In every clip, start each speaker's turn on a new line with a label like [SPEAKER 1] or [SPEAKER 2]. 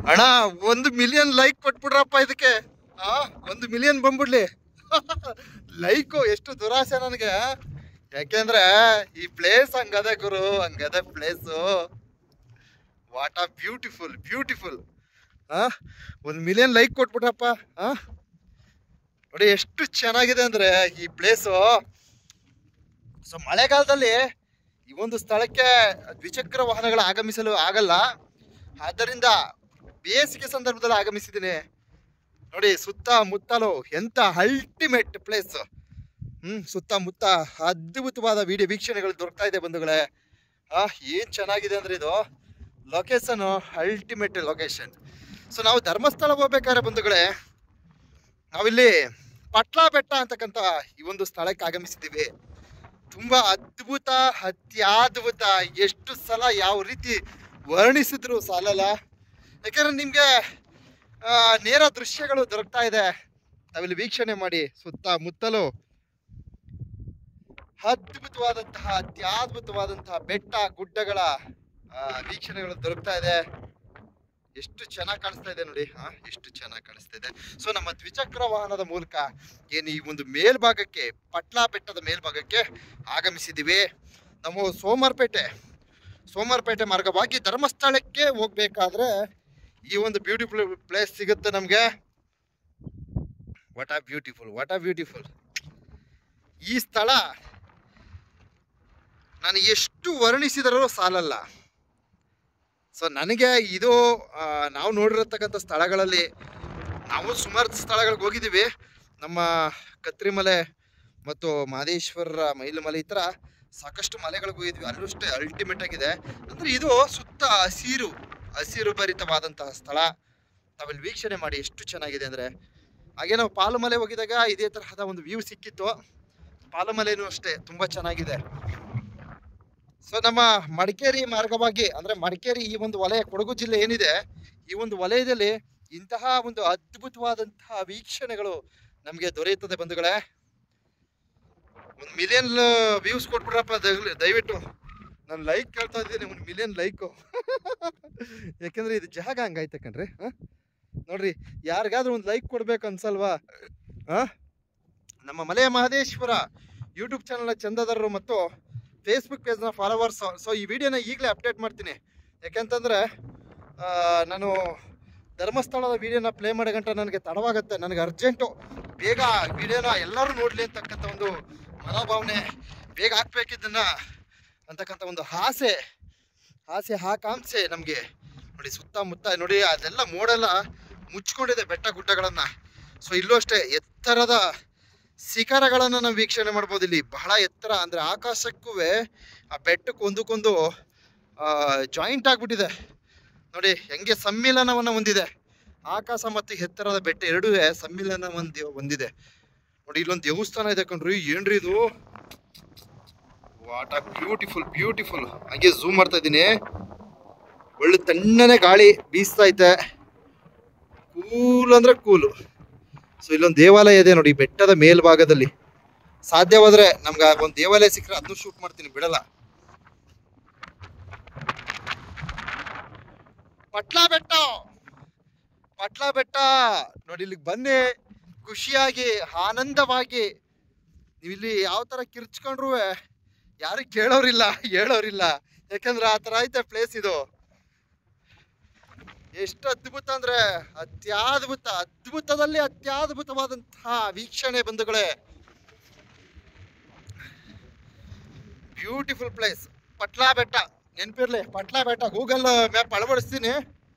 [SPEAKER 1] ಅಣ್ಣ 1,000,000 ಲೈಕ್ ಕೊಟ್ಬಿಡ್ರಪ್ಪ ಇದಕ್ಕೆ. 1,000,000 ಬಂದ್ಬಿಡ್ಲಿ. ಲೈಕು ಎಷ್ಟು ದುರಾಸೆ ನನಗೆ. ಯಾಕೆಂದ್ರೆ ಈ ಪ್ಲೇಸ್ ಹಂಗದೆ ಗುರು, ಹಂಗದೆ ಪ್ಲೇಸು. ವಾಟ್ ಆ ಬ್ಯೂಟಿಫುಲ್ ಬ್ಯೂಟಿಫುಲ್. 1,000,000 ಲೈಕ್ ಕೊಟ್ಬಿಟ್ರಪ್ಪ. ನೋಡಿ ಎಷ್ಟು ಚೆನ್ನಾಗಿದೆ ಅಂದ್ರೆ ಈ ಪ್ಲೇಸು. ಸೊ ಮಳೆಗಾಲದಲ್ಲಿ ಈ ಒಂದು ಸ್ಥಳಕ್ಕೆ ದ್ವಿಚಕ್ರ ವಾಹನಗಳು ಆಗಮಿಸಲು ಆಗಲ್ಲ. ಆದ್ದರಿಂದ ಬೇಸಿಗೆ ಸಂದರ್ಭದಲ್ಲಿ ಆಗಮಿಸಿದ್ದೀನಿ. ನೋಡಿ ಸುತ್ತಮುತ್ತಲು ಎಂತ ಅಲ್ಟಿಮೇಟ್ ಪ್ಲೇಸ್. ಸುತ್ತಮುತ್ತ ಅದ್ಭುತವಾದ ವಿಡಿಯೋ ವೀಕ್ಷಣೆಗಳು ದೊರಕ್ತಾ ಇದೆ ಬಂಧುಗಳೇ. ಏನ್ ಚೆನ್ನಾಗಿದೆ ಅಂದ್ರೆ ಇದು ಲೊಕೇಶನ್, ಅಲ್ಟಿಮೇಟ್ ಲೊಕೇಶನ್. ಸೊ ನಾವು ಧರ್ಮಸ್ಥಳ ಹೋಗ್ಬೇಕಾದ್ರೆ ಬಂಧುಗಳೇ, ನಾವಿಲ್ಲಿ ಪಟ್ಲಾ ಬೆಟ್ಟ ಅಂತಕ್ಕಂಥ ಈ ಒಂದು ಸ್ಥಳಕ್ಕೆ ಆಗಮಿಸಿದ್ದೀವಿ. ತುಂಬಾ ಅದ್ಭುತ, ಅತ್ಯದ್ಭುತ. ಎಷ್ಟು ಸಲ ಯಾವ ರೀತಿ ವರ್ಣಿಸಿದ್ರು ಸಾಲಲ್ಲ. ಯಾಕಂದ್ರೆ ನಿಮ್ಗೆ ನೇರ ದೃಶ್ಯಗಳು ದೊರಕ್ತಾ ಇದೆ. ನಾವಿಲ್ಲಿ ವೀಕ್ಷಣೆ ಮಾಡಿ ಸುತ್ತಮುತ್ತಲು ಅದ್ಭುತವಾದಂತಹ, ಅತ್ಯದ್ಭುತವಾದಂತಹ ಬೆಟ್ಟ ಗುಡ್ಡಗಳ ವೀಕ್ಷಣೆಗಳು ದೊರಕ್ತಾ ಇದೆ. ಎಷ್ಟು ಚೆನ್ನಾಗಿ ಕಾಣಿಸ್ತಾ ಇದೆ ನೋಡಿ. ಎಷ್ಟು ಚೆನ್ನಾಗಿ ಕಾಣಿಸ್ತಾ ಇದೆ. ಸೊ ನಮ್ಮ ದ್ವಿಚಕ್ರ ವಾಹನದ ಮೂಲಕ ಏನು ಈ ಒಂದು ಮೇಲ್ಭಾಗಕ್ಕೆ, ಪಟ್ಲಾ ಬೆಟ್ಟದ ಮೇಲ್ಭಾಗಕ್ಕೆ ಆಗಮಿಸಿದ್ದೀವಿ. ನಾವು ಸೋಮವಾರಪೇಟೆ ಮಾರ್ಗವಾಗಿ ಧರ್ಮಸ್ಥಳಕ್ಕೆ ಹೋಗ್ಬೇಕಾದ್ರೆ ಈ ಒಂದು ಬ್ಯೂಟಿಫುಲ್ ಪ್ಲೇಸ್ ಸಿಗುತ್ತೆ ನಮಗೆ. ವಾಟ್ ಆ ಬ್ಯೂಟಿಫುಲ್, ವಾಟ್ ಆ ಬ್ಯೂಟಿಫುಲ್. ಈ ಸ್ಥಳ ನಾನು ಎಷ್ಟು ವರ್ಣಿಸಿದರೂ ಸಾಲಲ್ಲ. ಸೊ ನನಗೆ ಇದು ನಾವು ನೋಡಿರತಕ್ಕಂಥ ಸ್ಥಳಗಳಲ್ಲಿ ನಾವು ಸುಮಾರು ಸ್ಥಳಗಳಿಗೆ ಹೋಗಿದ್ದೀವಿ. ನಮ್ಮ ಕತ್ರಿಮಲೆ ಮತ್ತು ಮಹದೇಶ್ವರ ಮೈಲುಮಲೆ ಈ ಥರ ಸಾಕಷ್ಟು ಮಲೆಗಳಿಗೆ ಹೋಗಿದ್ವಿ. ಅಲ್ಲೂ ಅಷ್ಟೇ ಅಲ್ಟಿಮೇಟ್ ಆಗಿದೆ. ಅಂದರೆ ಇದು ಸುತ್ತ ಹಸಿರು ಭರಿತವಾದಂತಹ ಸ್ಥಳ. ತಾವಿಲ್ಲಿ ವೀಕ್ಷಣೆ ಮಾಡಿ ಎಷ್ಟು ಚೆನ್ನಾಗಿದೆ ಅಂದರೆ. ಹಾಗೆ ನಾವು ಪಾಲುಮಲೆ ಹೋಗಿದಾಗ ಇದೇ ತರಹದ ಒಂದು ವ್ಯೂ ಸಿಕ್ಕಿತ್ತು. ಪಾಲುಮಲೆನೂ ಅಷ್ಟೇ ತುಂಬ ಚೆನ್ನಾಗಿದೆ. ಸೊ ನಮ್ಮ ಮಡಿಕೇರಿ ಮಾರ್ಗವಾಗಿ, ಅಂದರೆ ಮಡಿಕೇರಿ ಈ ಒಂದು ವಲಯ, ಕೊಡಗು ಜಿಲ್ಲೆ ಏನಿದೆ, ಈ ಒಂದು ವಲಯದಲ್ಲಿ ಇಂತಹ ಒಂದು ಅದ್ಭುತವಾದಂತಹ ವೀಕ್ಷಣೆಗಳು ನಮಗೆ ದೊರೆಯುತ್ತದೆ ಬಂಧುಗಳೇ. 1,000,000 ವ್ಯೂಸ್ ಕೊಟ್ಬಿಡ್ರಪ್ಪ ದಯವಿಟ್ಟು. ನಾನು ಲೈಕ್ ಕೇಳ್ತಾ ಇದ್ದೀನಿ, 1,000,000 ಲೈಕು. ಯಾಕೆಂದ್ರೆ ಇದು ಜಾಗ ಹಂಗಾಯ್ತು ಕಣ್ರಿ. ನೋಡ್ರಿ, ಯಾರಿಗಾದ್ರೂ ಒಂದು ಲೈಕ್ ಕೊಡ್ಬೇಕು ಅನ್ಸಲ್ವಾ? ನಮ್ಮ ಮಲೆಯ ಮಹದೇಶ್ವರ ಯೂಟ್ಯೂಬ್ ಚಾನಲ್ನ ಚಂದಾದಾರರು ಮತ್ತು ಫೇಸ್ಬುಕ್ ಪೇಜ್ನ ಫಾಲೋವರ್ಸ್. ಸೊ ಈ ವಿಡಿಯೋನ ಈಗಲೇ ಅಪ್ಡೇಟ್ ಮಾಡ್ತೀನಿ. ಯಾಕೆಂತಂದರೆ ನಾನು ಧರ್ಮಸ್ಥಳದ ವಿಡಿಯೋನ ಪ್ಲೇ ಮಾಡೋ ಗಂಟ ನನಗೆ ತಡವಾಗುತ್ತೆ. ನನಗೆ ಅರ್ಜೆಂಟು ಬೇಗ ವಿಡಿಯೋನ ಎಲ್ಲರೂ ನೋಡಲಿ ಅಂತಕ್ಕಂಥ ಒಂದು ಮನೋಭಾವನೆ, ಬೇಗ ಹಾಕ್ಬೇಕಿದ್ದನ್ನು ಅಂತಕ್ಕಂಥ ಒಂದು ಆಸೆ, ಆಕಾಂಕ್ಷೆ ನಮಗೆ. ನೋಡಿ ಸುತ್ತಮುತ್ತ ನೋಡಿ, ಅದೆಲ್ಲ ಮೋಡೆಲ್ಲ ಮುಚ್ಕೊಂಡಿದೆ ಬೆಟ್ಟ ಗುಡ್ಡಗಳನ್ನು. ಸೊ ಇಲ್ಲೂ ಅಷ್ಟೇ ಎತ್ತರದ ಶಿಖರಗಳನ್ನು ನಾವು ವೀಕ್ಷಣೆ ಮಾಡ್ಬೋದು. ಇಲ್ಲಿ ಬಹಳ ಎತ್ತರ, ಅಂದರೆ ಆಕಾಶಕ್ಕೂ ಆ ಬೆಟ್ಟಕ್ಕೆ ಒಂದಕ್ಕೊಂದು ಜಾಯಿಂಟ್ ಆಗಿಬಿಟ್ಟಿದೆ ನೋಡಿ. ಹೆಂಗೆ ಸಮ್ಮಿಲನವನ್ನು ಹೊಂದಿದೆ ಆಕಾಶ ಮತ್ತು ಎತ್ತರದ ಬೆಟ್ಟ ಎರಡೂ ಸಮ್ಮಿಲನ ಹೊಂದಿದೆ ನೋಡಿ. ಇಲ್ಲೊಂದು ದೇವಸ್ಥಾನ ಇದೆ ಕಣ್ರಿ. ಏನ್ರಿ ಇದು, ವಾಟ್ ಆ ಬ್ಯೂಟಿಫುಲ್ ಬ್ಯೂಟಿಫುಲ್. ಹಾಗೆ ಝೂಮ್ ಮಾಡ್ತಾ ಇದ್ದೀನಿ. ಒಳ್ಳೆ ತಣ್ಣನೆ ಗಾಳಿ ಬೀಸ್ತಾ ಐತೆ. ಕೂಲ್ ಅಂದ್ರೆ ಕೂಲು. ಸೊ ಇಲ್ಲೊಂದು ದೇವಾಲಯ ಇದೆ ನೋಡಿ ಬೆಟ್ಟದ ಮೇಲ್ಭಾಗದಲ್ಲಿ. ಸಾಧ್ಯವಾದ್ರೆ ನಮ್ಗೆ ಒಂದು ದೇವಾಲಯ ಸಿಕ್ಕರೆ ಅದನ್ನು ಶೂಟ್ ಮಾಡ್ತೀನಿ, ಬಿಡಲ್ಲ. ಪಟ್ಲಾ ಬೆಟ್ಟ ನೋಡಿ. ಇಲ್ಲಿಗೆ ಬನ್ನಿ, ಖುಷಿಯಾಗಿ ಆನಂದವಾಗಿ. ನೀವಿಲ್ಲಿ ಯಾವ ಥರ ಕಿರ್ಚ್ಕೊಂಡ್ರು ಯಾರು ಕೇಳೋರಿಲ್ಲ, ಹೇಳೋರಿಲ್ಲ. ಯಾಕಂದ್ರೆ ಆ ಥರ ಐತೆ ಪ್ಲೇಸ್ ಇದು. ಎಷ್ಟು ಅದ್ಭುತ ಅಂದ್ರೆ ಅದ್ಭುತದಲ್ಲಿ ಅತ್ಯದ್ಭುತವಾದಂತಹ ವೀಕ್ಷಣೆ ಬಂಧುಗಳೇ. ಬ್ಯೂಟಿಫುಲ್ ಪ್ಲೇಸ್ ಪಟ್ಲಾ ಬೆಟ್ಟ. ನೆನಪಿರ್ಲಿ, ಪಟ್ಲಾ ಬೆಟ್ಟ. ಗೂಗಲ್ ಮ್ಯಾಪ್ ಅಳವಡಿಸ್ತೀನಿ,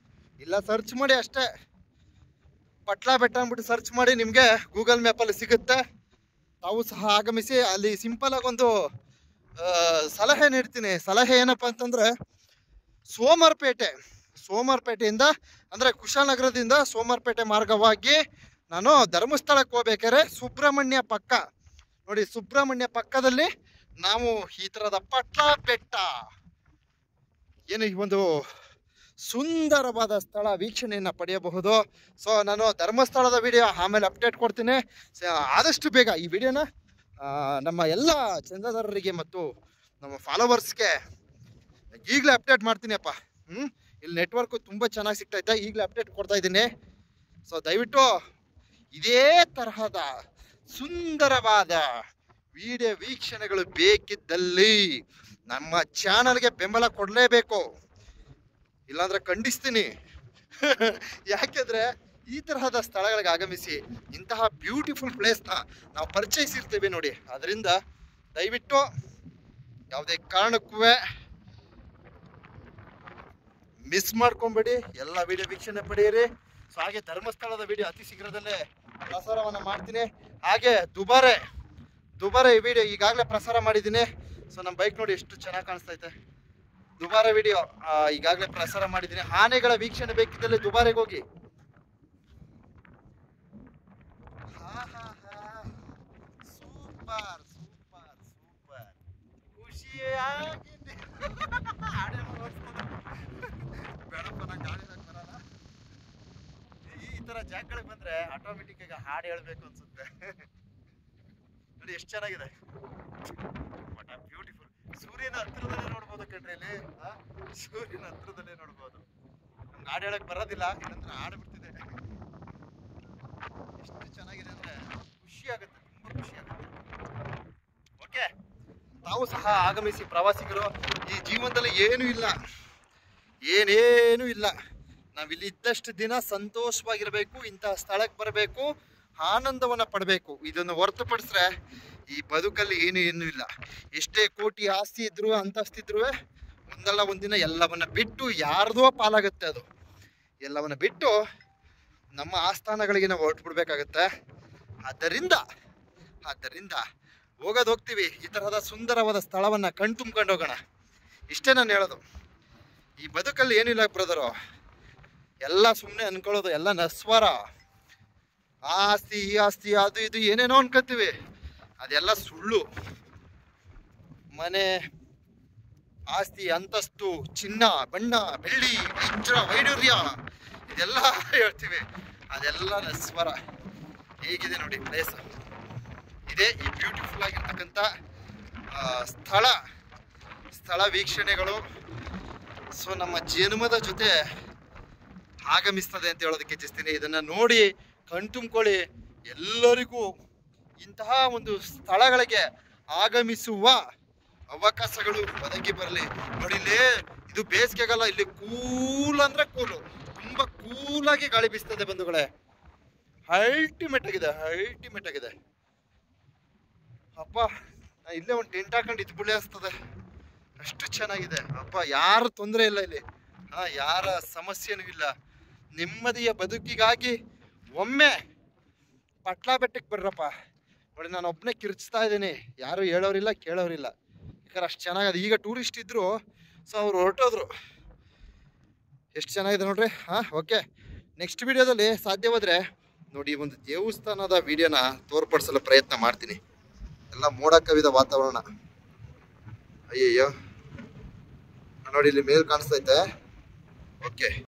[SPEAKER 1] ಇಲ್ಲ ಸರ್ಚ್ ಮಾಡಿ ಅಷ್ಟೇ. ಪಟ್ಲಾ ಬೆಟ್ಟ ಅಂದ್ಬಿಟ್ಟು ಸರ್ಚ್ ಮಾಡಿ, ನಿಮಗೆ ಗೂಗಲ್ ಮ್ಯಾಪಲ್ಲಿ ಸಿಗುತ್ತೆ. ತಾವು ಸಹ ಆಗಮಿಸಿ. ಅಲ್ಲಿ ಸಿಂಪಲ್ ಆಗಿ ಒಂದು ಸಲಹೆ ನೀಡ್ತೀನಿ. ಸಲಹೆ ಏನಪ್ಪ ಅಂತಂದ್ರೆ, ಸೋಮವಾರಪೇಟೆಯಿಂದ, ಅಂದರೆ ಕುಶಾಲನಗರದಿಂದ ಸೋಮವಾರಪೇಟೆ ಮಾರ್ಗವಾಗಿ ನಾನು ಧರ್ಮಸ್ಥಳಕ್ಕೆ ಹೋಗ್ಬೇಕಾದ್ರೆ ಸುಬ್ರಹ್ಮಣ್ಯ ಪಕ್ಕ ನೋಡಿ, ಸುಬ್ರಹ್ಮಣ್ಯ ಪಕ್ಕದಲ್ಲಿ ನಾವು ಈ ಥರದ ಪಟ್ಲಾ ಬೆಟ್ಟ ಏನು ಈ ಒಂದು ಸುಂದರವಾದ ಸ್ಥಳ ವೀಕ್ಷಣೆಯನ್ನು ಪಡೆಯಬಹುದು. ಸೊ ನಾನು ಧರ್ಮಸ್ಥಳದ ವಿಡಿಯೋ ಆಮೇಲೆ ಅಪ್ಡೇಟ್ ಕೊಡ್ತೀನಿ. ಆದಷ್ಟು ಬೇಗ ಈ ವಿಡಿಯೋನ ನಮ್ಮ ಎಲ್ಲ ಚಂದಾದಾರರಿಗೆ ಮತ್ತು ನಮ್ಮ ಫಾಲೋವರ್ಸ್ಗೆ ಈಗಲೇ ಅಪ್ಡೇಟ್ ಮಾಡ್ತೀನಿ ಅಪ್ಪ. ಇಲ್ಲಿ ನೆಟ್ವರ್ಕ್ ತುಂಬ ಚೆನ್ನಾಗಿ ಸಿಗ್ತೈತೆ. ಈಗಲೇ ಅಪ್ಡೇಟ್ ಕೊಡ್ತಾ ಇದ್ದೀನಿ. ಸೊ ದಯವಿಟ್ಟು ಇದೇ ತರಹದ ಸುಂದರವಾದ ವಿಡಿಯೋ ವೀಕ್ಷಣೆಗಳು ಬೇಕಿದ್ದಲ್ಲಿ ನಮ್ಮ ಚಾನಲ್ಗೆ ಬೆಂಬಲ ಕೊಡಲೇಬೇಕು, ಇಲ್ಲಾಂದ್ರೆ ಖಂಡಿಸ್ತೀನಿ. ಯಾಕೆಂದ್ರೆ ಈ ತರಹದ ಸ್ಥಳಗಳಿಗೆ ಆಗಮಿಸಿ ಇಂತಹ ಬ್ಯೂಟಿಫುಲ್ ಪ್ಲೇಸ್ನ ನಾವು ಪರಿಚಯಿಸಿರ್ತೀವಿ ನೋಡಿ. ಅದರಿಂದ ದಯವಿಟ್ಟು ಯಾವುದೇ ಕಾರಣಕ್ಕೂ ಮಿಸ್ ಮಾಡ್ಕೊಂಬೇಡಿ, ಎಲ್ಲ ವಿಡಿಯೋ ವೀಕ್ಷಣೆ ಪಡೆಯಿರಿ. ಸೊ ಹಾಗೆ ಧರ್ಮಸ್ಥಳದ ವಿಡಿಯೋ ಅತಿ ಶೀಘ್ರದಲ್ಲೇ ಪ್ರಸಾರವನ್ನು ಮಾಡ್ತೀನಿ. ಹಾಗೆ ದುಬಾರೆ ವಿಡಿಯೋ ಈಗಾಗಲೇ ಪ್ರಸಾರ ಮಾಡಿದ್ದೀನಿ. ಸೊ ನಮ್ಮ ಬೈಕ್ ನೋಡಿ ಎಷ್ಟು ಚೆನ್ನಾಗಿ ಕಾಣಿಸ್ತೈತೆ. ದುಬಾರೆ ವಿಡಿಯೋ ಈಗಾಗಲೇ ಪ್ರಸಾರ ಮಾಡಿದ್ದೀನಿ. ಆನೆಗಳ ವೀಕ್ಷಣೆ ಬೇಕಿದ್ದಲ್ಲಿ ದುಬಾರೆಗೆ ಹೋಗಿ. ಸೂಪರ್ ಸೂಪರ್ ಸೂಪರ್, ಖುಷಿಯಾಗಿದೆ. ಬೇಡಪ್ಪ, ನಾ ಗಾಡಿದಾಗ ಬರಲ್ಲ. ಈ ತರ ಜಾಗಗಳಿಗೆ ಬಂದ್ರೆ ಆಟೋಮೆಟಿಕ್ ಆಗಿ ಹಾಡು ಹೇಳ್ಬೇಕು ಅನ್ಸುತ್ತೆ. ನೋಡಿ ಎಷ್ಟು ಚೆನ್ನಾಗಿದೆ, ಬ್ಯೂಟಿಫುಲ್. ಸೂರ್ಯನ ಹತ್ರದಲ್ಲೇ ನೋಡ್ಬೋದು ಕಣ್ರಿ, ಇಲ್ಲಿ ಸೂರ್ಯನ ಹತ್ರದಲ್ಲೇ ನೋಡ್ಬೋದು. ನಮ್ಗೆ ಹಾಡು ಹೇಳಕ್ ಬರೋದಿಲ್ಲ, ಏನಂದ್ರೆ ಹಾಡು ಬಿಡ್ತಿದೆ. ಎಷ್ಟು ಚೆನ್ನಾಗಿದೆ ಅಂದ್ರೆ ಖುಷಿ ಆಗುತ್ತೆ, ತುಂಬಾ ಖುಷಿ ಆಗುತ್ತೆ. ಓಕೆ, ತಾವು ಸಹ ಆಗಮಿಸಿ ಪ್ರವಾಸಿಗರು. ಈ ಜೀವನದಲ್ಲಿ ಏನೂ ಇಲ್ಲ, ಏನೇನೂ ಇಲ್ಲ. ನಾವಿಲ್ಲಿ ಇದ್ದಷ್ಟು ದಿನ ಸಂತೋಷವಾಗಿರ್ಬೇಕು, ಇಂತಹ ಸ್ಥಳಕ್ಕೆ ಬರಬೇಕು, ಆನಂದವನ್ನು ಪಡಬೇಕು. ಇದನ್ನು ಹೊರತುಪಡಿಸ್ರೆ ಈ ಬದುಕಲ್ಲಿ ಏನೂ ಇಲ್ಲ. ಎಷ್ಟೇ ಕೋಟಿ ಆಸ್ತಿ ಇದ್ರು ಅಂತಸ್ತಿದ್ರು ಒಂದಲ್ಲ ಒಂದಿನ ಎಲ್ಲವನ್ನ ಬಿಟ್ಟು ಯಾರ್ದೋ ಪಾಲಾಗುತ್ತೆ. ಅದು ಎಲ್ಲವನ್ನ ಬಿಟ್ಟು ನಮ್ಮ ಆಸ್ಥಾನಗಳಿಗೆ ನಾವು ಹೊರಟುಬಿಡ್ಬೇಕಾಗತ್ತೆ. ಆದ್ದರಿಂದ ಹೋಗ್ತೀವಿ, ಈ ತರಹದ ಸುಂದರವಾದ ಸ್ಥಳವನ್ನು ಕಣ್ತುಂಬ್ಕೊಂಡು ಹೋಗೋಣ. ಇಷ್ಟೇ ನಾನು ಹೇಳೋದು. ಈ ಬದುಕಲ್ಲಿ ಏನಿಲ್ಲ ಬ್ರದರು, ಎಲ್ಲ ಸುಮ್ಮನೆ ಅನ್ಕೊಳ್ಳೋದು, ಎಲ್ಲ ನಸ್ವಾರ. ಆಸ್ತಿ ಈ ಆಸ್ತಿ ಅದು ಇದು ಏನೇನೋ ಅನ್ಕೋತೀವಿ, ಅದೆಲ್ಲ ಸುಳ್ಳು. ಮನೆ, ಆಸ್ತಿ, ಅಂತಸ್ತು, ಚಿನ್ನ, ಬಣ್ಣ, ಬೆಳ್ಳಿ, ವಜ್ರ, ವೈಡೂರ್ಯ ಇದೆಲ್ಲ ಹೇಳ್ತೀವಿ, ಅದೆಲ್ಲ ನಸ್ವರ. ಹೇಗಿದೆ ನೋಡಿ ಪ್ಲೇಸ್. ಇದೇ ಈ ಬ್ಯೂಟಿಫುಲ್ ಆಗಿರ್ತಕ್ಕಂಥ ಸ್ಥಳ ವೀಕ್ಷಣೆಗಳು. ಸೊ ನಮ್ಮ ಜನ್ಮದ ಜೊತೆ ಆಗಮಿಸ್ತದೆ ಅಂತ ಹೇಳೋದಕ್ಕೆ ಇಚ್ಛಿಸ್ತೀನಿ. ಇದನ್ನು ನೋಡಿ ಕಣ್ತುಂಬ್ಕೊಳ್ಳಿ. ಎಲ್ಲರಿಗೂ ಇಂತಹ ಒಂದು ಸ್ಥಳಗಳಿಗೆ ಆಗಮಿಸುವ ಅವಕಾಶಗಳು ಒದಗಿ ಬರಲಿ. ನೋಡಿ, ಇಲ್ಲಿ ಇದು ಬೇಸಿಗೆಗಾಲ, ಇಲ್ಲಿ ಕೂಲ್ ಅಂದ್ರೆ ಕೂಲು, ತುಂಬಾ ಕೂಲಾಗಿ ಗಾಳಿ ಬೀಸ್ತದೆ ಬಂಧುಗಳೇ. ಅಲ್ಟಿಮೇಟ್ ಆಗಿದೆ. ಅಪ್ಪ, ಇಲ್ಲೇ ಒಂದು ಟೆಂಟ್ ಹಾಕೊಂಡು ಇದ್ಬಿಳೆ ಅನಿಸ್ತದೆ, ಅಷ್ಟು ಚೆನ್ನಾಗಿದೆ. ಅಪ್ಪ, ಯಾರು ತೊಂದರೆ ಇಲ್ಲ ಇಲ್ಲಿ, ಯಾರ ಸಮಸ್ಯೆನೂ ಇಲ್ಲ. ನೆಮ್ಮದಿಯ ಬದುಕಿಗಾಗಿ ಒಮ್ಮೆ ಪಟ್ಲ ಬೆಟ್ಟಕ್ಕೆ ಬರ್ರಪ್ಪ. ನೋಡಿ, ನಾನು ಒಬ್ಬನೇ ಕಿರ್ಚ್ತಾ ಇದ್ದೀನಿ, ಯಾರು ಹೇಳೋರಿಲ್ಲ ಕೇಳೋರಿಲ್ಲ. ಯಾಕಂದ್ರೆ ಅಷ್ಟು ಚೆನ್ನಾಗಿದೆ. ಈಗ ಟೂರಿಸ್ಟ್ ಇದ್ರು, ಸೊ ಅವ್ರು ಹೊರಟೋದ್ರು. ಎಷ್ಟು ಚೆನ್ನಾಗಿದೆ ನೋಡ್ರಿ. ಓಕೆ, ನೆಕ್ಸ್ಟ್ ವಿಡಿಯೋದಲ್ಲಿ ಸಾಧ್ಯವಾದರೆ ನೋಡಿ ಒಂದು ದೇವಸ್ಥಾನದ ವಿಡಿಯೋನ ತೋರ್ಪಡಿಸಲು ಪ್ರಯತ್ನ ಮಾಡ್ತೀನಿ. ಎಲ್ಲ ಮೋಡ ಕವಿದ ವಾತಾವರಣ. ಅಯ್ಯಯ್ಯೋ, ನೋಡಿ ಇಲ್ಲಿ ಮೇಲ್ ಕಾಣಿಸ್ತೈತೆ. ಓಕೆ.